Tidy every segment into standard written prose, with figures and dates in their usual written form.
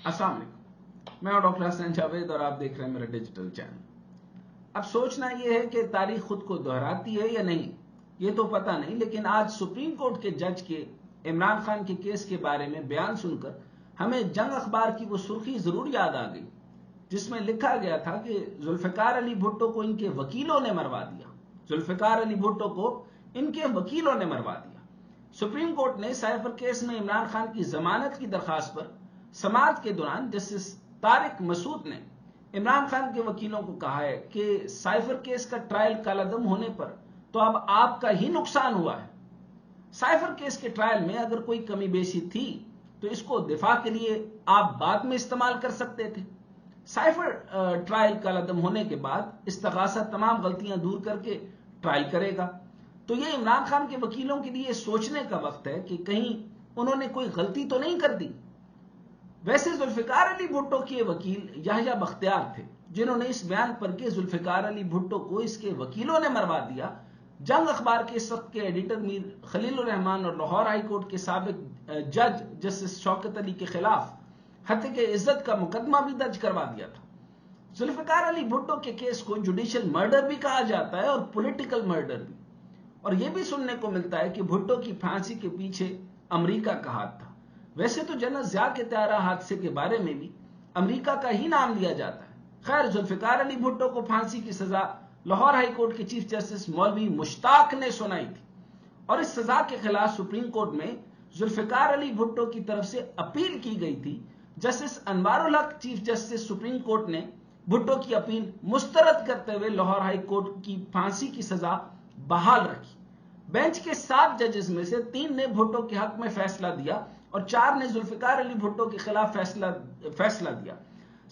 अस्सलाम वालेकुम, मैं हूं डॉक्टर हसन जावेद और आप देख रहे हैं मेरा डिजिटल चैनल। अब सोचना यह है कि तारीख खुद को दोहराती है या नहीं, ये तो पता नहीं, लेकिन आज सुप्रीम कोर्ट के जज के इमरान खान के केस के बारे में बयान सुनकर हमें जंग अखबार की वो सुर्खी जरूर याद आ गई जिसमें लिखा गया था कि जुल्फिकार अली भुट्टो को इनके वकीलों ने मरवा दिया। जुल्फिकार अली भुट्टो को इनके वकीलों ने मरवा दिया। सुप्रीम कोर्ट ने साइफर केस में इमरान खान की जमानत की दरखास्त पर समाअत के दौरान जस्टिस तारिक मसूद ने इमरान खान के वकीलों को कहा है कि साइफर केस का ट्रायल कालादम होने पर तो अब आपका ही नुकसान हुआ है। साइफर केस के ट्रायल में अगर कोई कमी बेशी थी तो इसको दिफा के लिए आप बाद में इस्तेमाल कर सकते थे। साइफर ट्रायल कालादम होने के बाद इस्तगासा तमाम गलतियां दूर करके ट्रायल करेगा। तो ये इमरान खान के वकीलों के लिए सोचने का वक्त है कि कहीं उन्होंने कोई गलती तो नहीं कर दी। वैसे जुल्फिकार अली भुट्टो के वकील याह्या बख्तियार थे जिन्होंने इस बयान पर कि जुल्फिकार अली भुट्टो को इसके वकीलों ने मरवा दिया, जंग अखबार के इस वक्त के एडिटर मीर खलीलुर रहमान और लाहौर हाई कोर्ट के साबिक जज जस्टिस शौकत अली के खिलाफ हत्या इज्जत का मुकदमा भी दर्ज करवा दिया था। जुल्फिकार अली भुट्टो के केस को जुडिशियल मर्डर भी कहा जाता है और पॉलिटिकल मर्डर भी। और यह भी सुनने को मिलता है कि भुट्टो की फांसी के पीछे अमेरिका का हाथ था। वैसे तो जनरल ज़िया के त्यारा हादसे के बारे में भी अमेरिका का ही नाम लिया जाता है। खैर, जुल्फिकार अली भुट्टो को फांसी की सजा लाहौर हाई कोर्ट के चीफ जस्टिस मौलवी मुश्ताक ने सुनाई थी और इस सजा के खिलाफ सुप्रीम कोर्ट में जुल्फिकार अली भुट्टो की तरफ से अपील की गई थी। जस्टिस अनवारुल हक चीफ जस्टिस सुप्रीम कोर्ट ने भुट्टो की अपील मुस्तरद करते हुए लाहौर हाई कोर्ट की फांसी की सजा बहाल रखी। बेंच के 7 जजेस में से 3 ने भुट्टो के हक में फैसला दिया और 4 ने जुल्फिकार अली भुट्टो के खिलाफ फैसला दिया।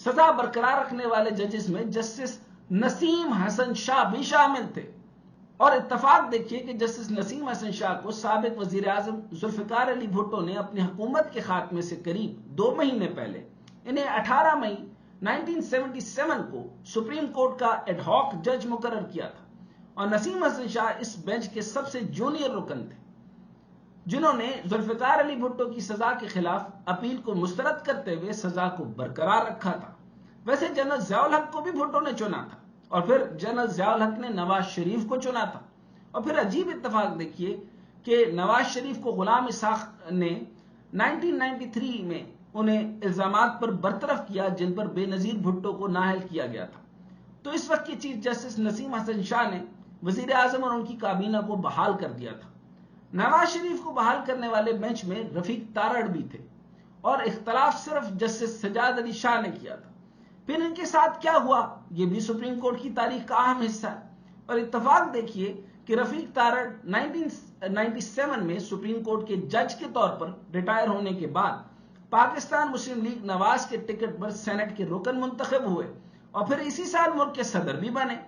सजा बरकरार रखने वाले जजेस में जस्टिस नसीम हसन शाह भी शामिल थे। और इत्तफाक देखिए कि जस्टिस नसीम हसन शाह को साबिक वजीर आजम जुल्फिकार अली भुट्टो ने अपनी हुकूमत के खात्मे से करीब 2 महीने पहले इन्हें 18 मई 1977 को सुप्रीम कोर्ट का एडहॉक जज मुकर्रर किया था और नसीम हसन शाह इस बेंच के सबसे जूनियर रुकन थे जिन्होंने जुल्फिकार अली भुट्टो की सजा के खिलाफ अपील को मुस्तरद करते हुए सजा को बरकरार रखा था। वैसे जनरल ज़ियाउल हक को भी भुट्टो ने चुना था और फिर जनरल ज़ियाउल हक ने नवाज शरीफ को चुना था। और फिर अजीब इत्तेफाक देखिए कि नवाज शरीफ को गुलाम इसहाक ने 1993 में उन्हें इल्जामात पर बरतरफ किया जिन पर बेनजीर भुट्टो को नाअहल किया गया था। तो इस वक्त के चीफ जस्टिस नसीम हसन शाह ने वजीर आजम और उनकी काबीना को बहाल कर दिया था। नवाज शरीफ को बहाल करने वाले बेंच में रफीक तारड़ भी थे और इख्तलाफ सिर्फ जस्टिस सजाद अली शाह ने किया था। फिर इनके साथ क्या हुआ यह भी सुप्रीम कोर्ट की तारीख का अहम हिस्सा है। और इत्तफाक देखिए कि रफीक तारड़ 1997 में सुप्रीम कोर्ट के जज के तौर पर रिटायर होने के बाद पाकिस्तान मुस्लिम लीग नवाज के टिकट पर सेनेट के रुकन मुंतखब हुए और फिर इसी साल मुल्क के सदर भी बने।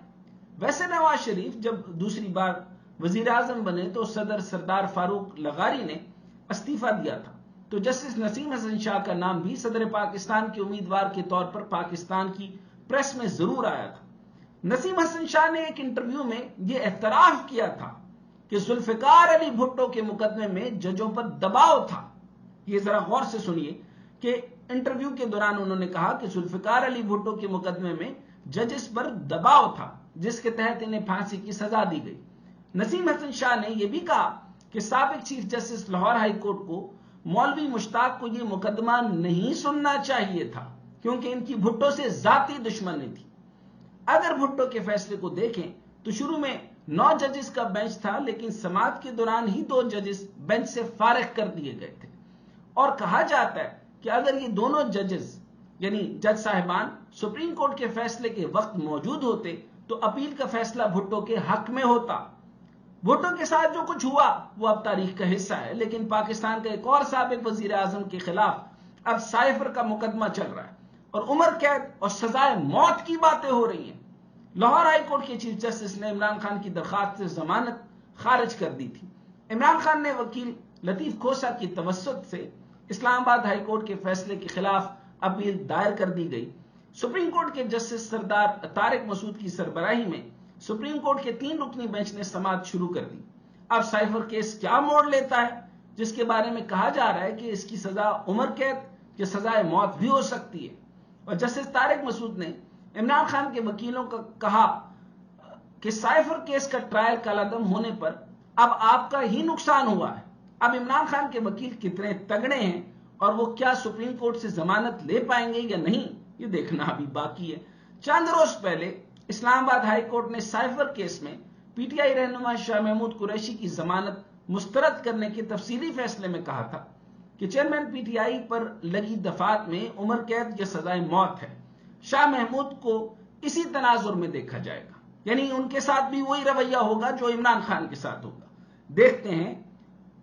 वैसे नवाज शरीफ जब दूसरी बार वजीर आजम बने तो सदर सरदार फारूक लगारी ने इस्तीफा दिया था। तो जस्टिस नसीम हसन शाह का नाम भी सदर पाकिस्तान के उम्मीदवार के तौर पर पाकिस्तान की प्रेस में जरूर आया था। नसीम हसन शाह ने एक इंटरव्यू में यह एतराफ किया था कि जुल्फिकार अली भुट्टो के मुकदमे में जजों पर दबाव था। यह जरा गौर से सुनिए कि इंटरव्यू के दौरान उन्होंने कहा कि जुल्फिकार अली भुट्टो के मुकदमे में जजेस पर दबाव था जिसके तहत इन्हें फांसी की सजा दी गई। नसीम हसन शाह ने यह भी कहा कि साबिक chief justice Lahore high court को मौलवी मुश्ताक को यह मुकदमा नहीं सुनना चाहिए था क्योंकि इनकी भुट्टो से जाती दुश्मनी थी। अगर भुट्टो के फैसले को देखें तो शुरू में 9 जजेस का बेंच था, लेकिन समाअत के दौरान ही 2 जजेस बेंच से फारिग कर दिए गए थे। और कहा जाता है कि अगर ये दोनों जजेस यानी जज साहिबान सुप्रीम कोर्ट के फैसले के वक्त मौजूद होते तो अपील का फैसला भुट्टो के हक में होता। भुट्टो के साथ जो कुछ हुआ वो अब तारीख का हिस्सा है, लेकिन पाकिस्तान का एक और साबिक वजीर आजम के खिलाफ अब साइफर का मुकदमा चल रहा है और उम्र कैद और सजाए मौत की बातें हो रही हैं। लाहौर हाई कोर्ट के चीफ जस्टिस ने इमरान खान की दरखास्त से जमानत खारिज कर दी थी। इमरान खान ने वकील लतीफ खोसा की तवस्सुत से इस्लामाबाद हाई कोर्ट के फैसले के खिलाफ अपील दायर कर दी गई। सुप्रीम कोर्ट के जस्टिस सरदार तारिक मसूद की सरबराही में सुप्रीम कोर्ट के 3 रुकनी बेंच ने समाअत शुरू कर दी। अब साइफर केस क्या मोड़ लेता है जिसके बारे में कहा जा रहा है कि इसकी सजा उम्र कैद کہ سزائے موت بھی ہو سکتی ہے۔ اور جسٹس طارق مسعود نے عمران خان کے وکیلوں کا کہا کہ سائفر کیس کا ٹرائل کالعدم ہونے پر اب آپ کا ہی نقصان ہوا ہے۔ اب عمران خان کے وکیل کتنے تگڑے ہیں اور وہ کیا سپریم کورٹ سے ضمانت لے پائیں گے یا نہیں، یہ دیکھنا ابھی باقی ہے۔ چند روز پہلے اسلام آباد ہائی کورٹ نے سائفر کیس میں پی ٹی آئی رہنما شاہ محمود قریشی کی ضمانت مسترد کرنے کے تفصیلی فیصلے میں کہا تھا کہ چیئرمین پی ٹی آئی پر لگی دفعات میں عمر قید یا سزائے موت ہے۔ شاہ محمود کو اسی تناظر میں دیکھا جائے گا، یعنی ان کے ساتھ بھی وہی رویہ ہوگا جو عمران خان کے ساتھ ہوگا۔ دیکھتے ہیں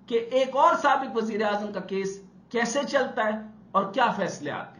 کہ ایک اور سابق وزیر اعظم کا کیس کیسے چلتا ہے اور کیا فیصلے آتے ہیں۔